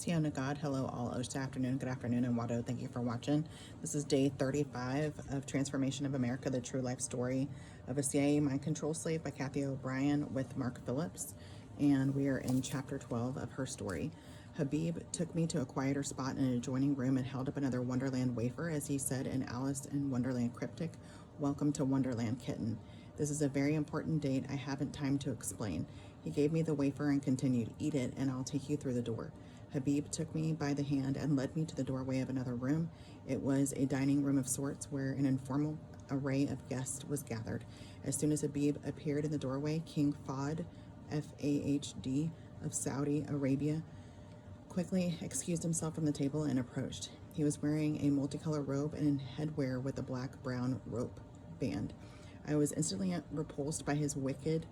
Siona God, hello all. Good afternoon, and Wado. Thank you for watching. This is day 35 of Transformation of America, the true life story of a CIA mind control slave by Kathy O'Brien with Mark Phillips. And we are in chapter 12 of her story. Habib took me to a quieter spot in an adjoining room and held up another Wonderland wafer as he said in Alice in Wonderland cryptic, "Welcome to Wonderland, kitten. This is a very important date I haven't time to explain." He gave me the wafer and continued, "Eat it and I'll take you through the door." Habib took me by the hand and led me to the doorway of another room. It was a dining room of sorts where an informal array of guests was gathered. As soon as Habib appeared in the doorway, King Fahd, F-A-H-D, of Saudi Arabia, quickly excused himself from the table and approached. He was wearing a multicolored robe and headwear with a black-brown rope band. I was instantly repulsed by his wicked,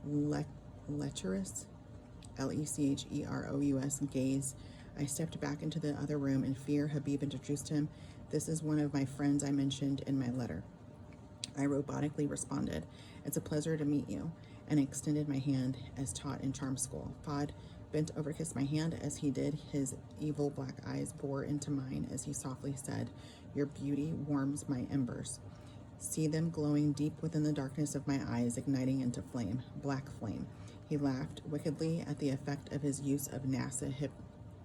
lecherous, Lecherous gaze. I stepped back into the other room in fear. Habib introduced him. "This is one of my friends I mentioned in my letter." I robotically responded, "It's a pleasure to meet you," and extended my hand as taught in charm school. Fahd bent over to kiss my hand. As he did, his evil black eyes bore into mine as he softly said, "Your beauty warms my embers. See them glowing deep within the darkness of my eyes, igniting into flame, black flame." He laughed wickedly at the effect of his use of NASA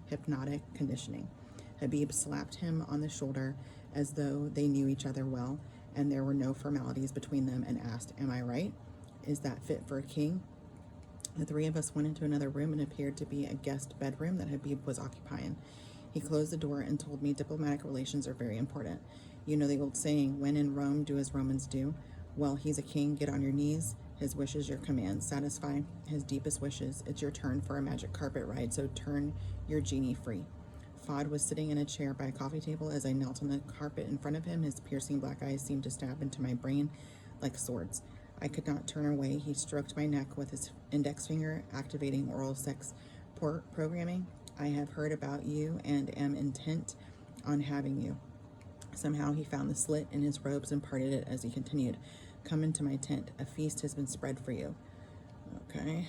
hypnotic conditioning. Habib slapped him on the shoulder as though they knew each other well and there were no formalities between them and asked, "Am I right? Is that fit for a king?" The three of us went into another room and appeared to be a guest bedroom that Habib was occupying. He closed the door and told me diplomatic relations are very important. You know the old saying, when in Rome, do as Romans do. Well, he's a king, get on your knees. His wishes, your commands. Satisfy his deepest wishes. It's your turn for a magic carpet ride, so turn your genie free. Fahd was sitting in a chair by a coffee table. As I knelt on the carpet in front of him, his piercing black eyes seemed to stab into my brain like swords. I could not turn away. He stroked my neck with his index finger, activating oral sex programming. "I have heard about you and am intent on having you." Somehow he found the slit in his robes and parted it as he continued, "Come into my tent. A feast has been spread for you." Okay.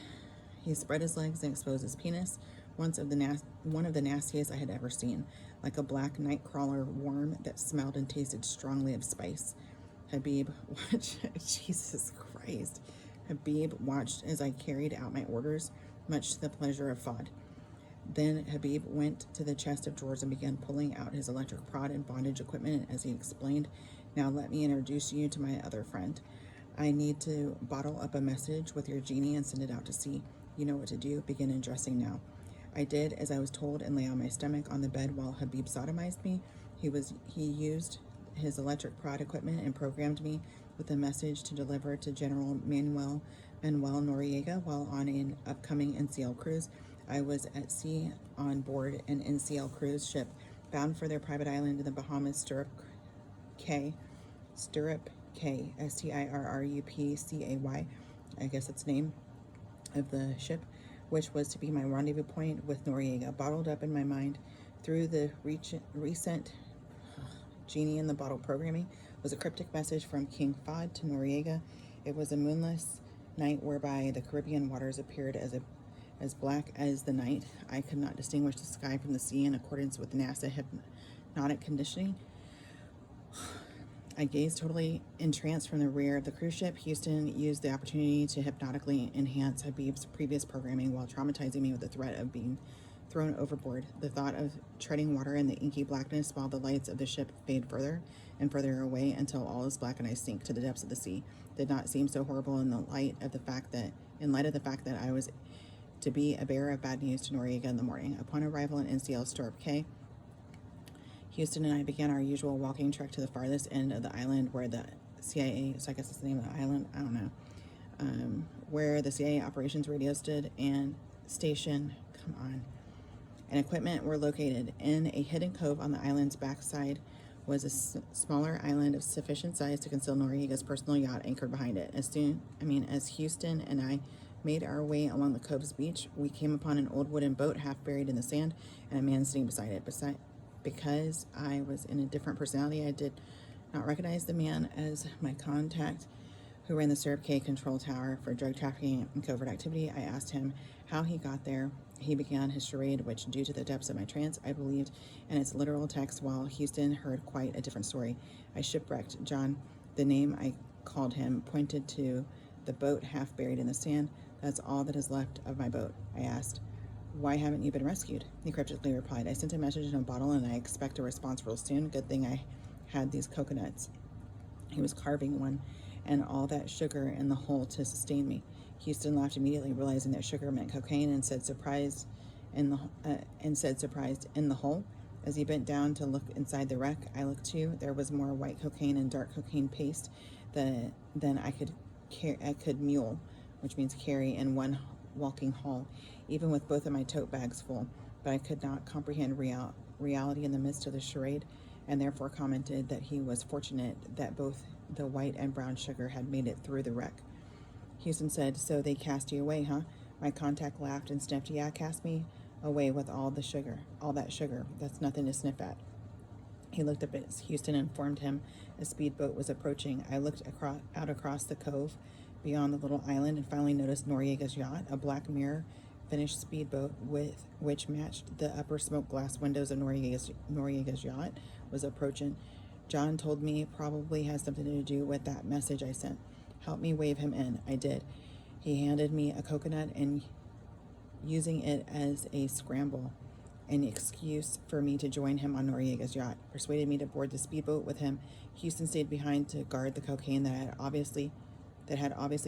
He spread his legs and exposed his penis, one of the nastiest I had ever seen, like a black nightcrawler worm that smelled and tasted strongly of spice. Habib watched. Jesus Christ. Habib watched as I carried out my orders, much to the pleasure of Fahd. Then Habib went to the chest of drawers and began pulling out his electric prod and bondage equipment as he explained, "Now let me introduce you to my other friend. I need to bottle up a message with your genie and send it out to sea. You know what to do. Begin undressing now." I did as I was told and lay on my stomach on the bed while Habib sodomized me. He used his electric prod equipment and programmed me with a message to deliver to General Manuel Noriega while on an upcoming NCL cruise. I was at sea on board an NCL cruise ship bound for their private island in the Bahamas, Stirrup Cay, Stirrupcay, I guess that's the name of the ship, which was to be my rendezvous point with Noriega. Bottled up in my mind through the recent genie in the bottle programming was a cryptic message from King Fahd to Noriega. It was a moonless night whereby the Caribbean waters appeared as black as the night. I could not distinguish the sky from the sea in accordance with NASA hypnotic conditioning. I gazed totally entranced from the rear of the cruise ship. Houston used the opportunity to hypnotically enhance Habib's previous programming while traumatizing me with the threat of being thrown overboard. The thought of treading water in the inky blackness while the lights of the ship fade further and further away until all is black and I sink to the depths of the sea did not seem so horrible in light of the fact that I was to be a bearer of bad news to Noriega in the morning. Upon arrival in NCL Stirrup Cay, Houston and I began our usual walking trek to the farthest end of the island where the CIA, so I guess that's the name of the island, I don't know, where the CIA operations radio stood and station, and equipment were located. In a hidden cove on the island's backside was a smaller island of sufficient size to conceal Noriega's personal yacht anchored behind it. As Houston and I made our way along the cove's beach, we came upon an old wooden boat half buried in the sand and a man sitting beside it. Because I was in a different personality, I did not recognize the man as my contact who ran the Stirrup Cay control tower for drug trafficking and covert activity. I asked him how he got there He began his charade, which, due to the depths of my trance, I believed in its literal text, while Houston heard quite a different story. I shipwrecked John. The name I called him pointed to the boat half buried in the sand. That's all that is left of my boat. I asked, why haven't you been rescued? He cryptically replied, I sent a message in a bottle and I expect a response real soon. Good thing I had these coconuts. He was carving one, and all that sugar in the hole to sustain me. Houston laughed immediately, realizing that sugar meant cocaine, and said, surprised in the hole. As he bent down to look inside the wreck, I looked too. There was more white cocaine and dark cocaine paste than I could mule, which means carry, in one walking haul, even with both of my tote bags full. But I could not comprehend reality in the midst of the charade, and therefore commented that he was fortunate that both the white and brown sugar had made it through the wreck. Houston said, so they cast you away, huh? My contact laughed and sniffed. Yeah, cast me away with all that sugar. That's nothing to sniff at. He looked up as Houston informed him a speedboat was approaching. I looked out across the cove beyond the little island and finally noticed Noriega's yacht, a black mirror finished speedboat with which matched the upper smoke glass windows of Noriega's yacht, was approaching. John told me it probably has something to do with that message I sent. Help me wave him in. I did. He handed me a coconut, and using it as a scramble, an excuse for me to join him on Noriega's yacht, persuaded me to board the speedboat with him. Houston stayed behind to guard the cocaine that had obviously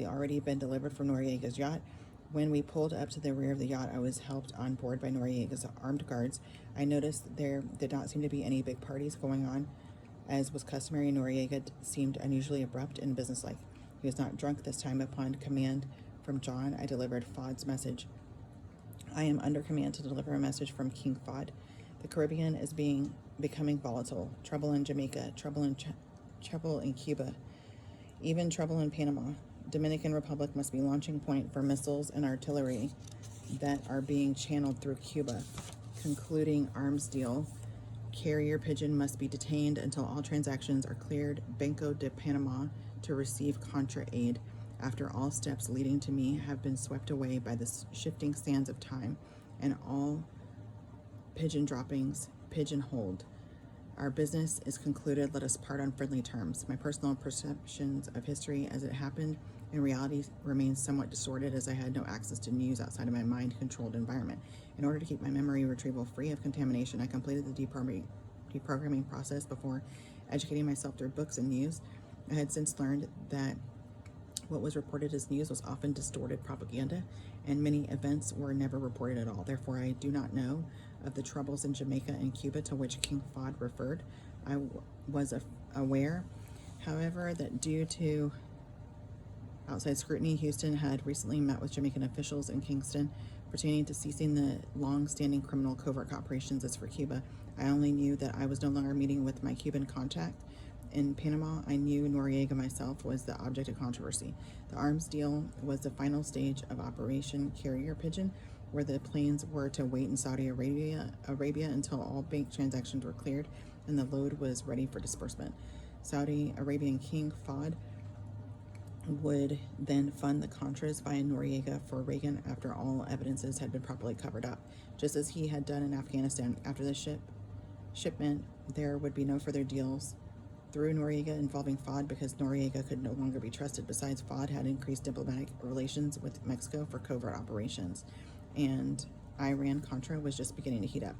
already been delivered from Noriega's yacht. When we pulled up to the rear of the yacht, I was helped on board by Noriega's armed guards. I noticed there did not seem to be any big parties going on. As was customary, Noriega seemed unusually abrupt and businesslike. He was not drunk this time. Upon command from John, I delivered Fod's message. I am under command to deliver a message from King Fod. The Caribbean is becoming volatile. Trouble in Jamaica, trouble in Cuba, even trouble in Panama. Dominican Republic must be launching point for missiles and artillery that are being channeled through Cuba. Concluding arms deal. Carrier Pigeon must be detained until all transactions are cleared. Banco de Panama to receive Contra aid after all steps leading to me have been swept away by the shifting sands of time, and all pigeon droppings pigeonholed. Our business is concluded. Let us part on friendly terms. My personal perceptions of history as it happened in reality remained somewhat distorted, as I had no access to news outside of my mind-controlled environment. In order to keep my memory retrieval free of contamination, I completed the deprogramming process before educating myself through books and news. I had since learned that what was reported as news was often distorted propaganda, and many events were never reported at all. Therefore, I do not know of the troubles in Jamaica and Cuba to which King Fod referred. I was aware, however, that due to outside scrutiny, Houston had recently met with Jamaican officials in Kingston pertaining to ceasing the long-standing criminal covert operations as for Cuba. I only knew that I was no longer meeting with my Cuban contact. In Panama, I knew Noriega myself was the object of controversy. The arms deal was the final stage of Operation Carrier Pigeon, where the planes were to wait in Saudi Arabia until all bank transactions were cleared and the load was ready for disbursement. Saudi Arabian King Fahd would then fund the Contras via Noriega for Reagan after all evidences had been properly covered up. Just as he had done in Afghanistan, after the shipment, there would be no further deals through Noriega involving Fahd because Noriega could no longer be trusted. Besides, Fahd had increased diplomatic relations with Mexico for covert operations, and Iran-Contra was just beginning to heat up.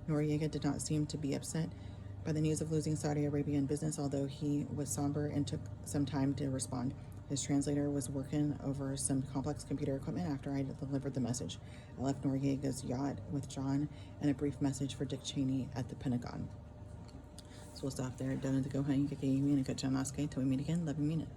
Noriega did not seem to be upset by the news of losing Saudi Arabian business, although he was somber and took some time to respond. His translator was working over some complex computer equipment after I delivered the message. I left Noriega's yacht with John and a brief message for Dick Cheney at the Pentagon. So we'll stop there. Done to go hang, till we meet again. Love you, mean it.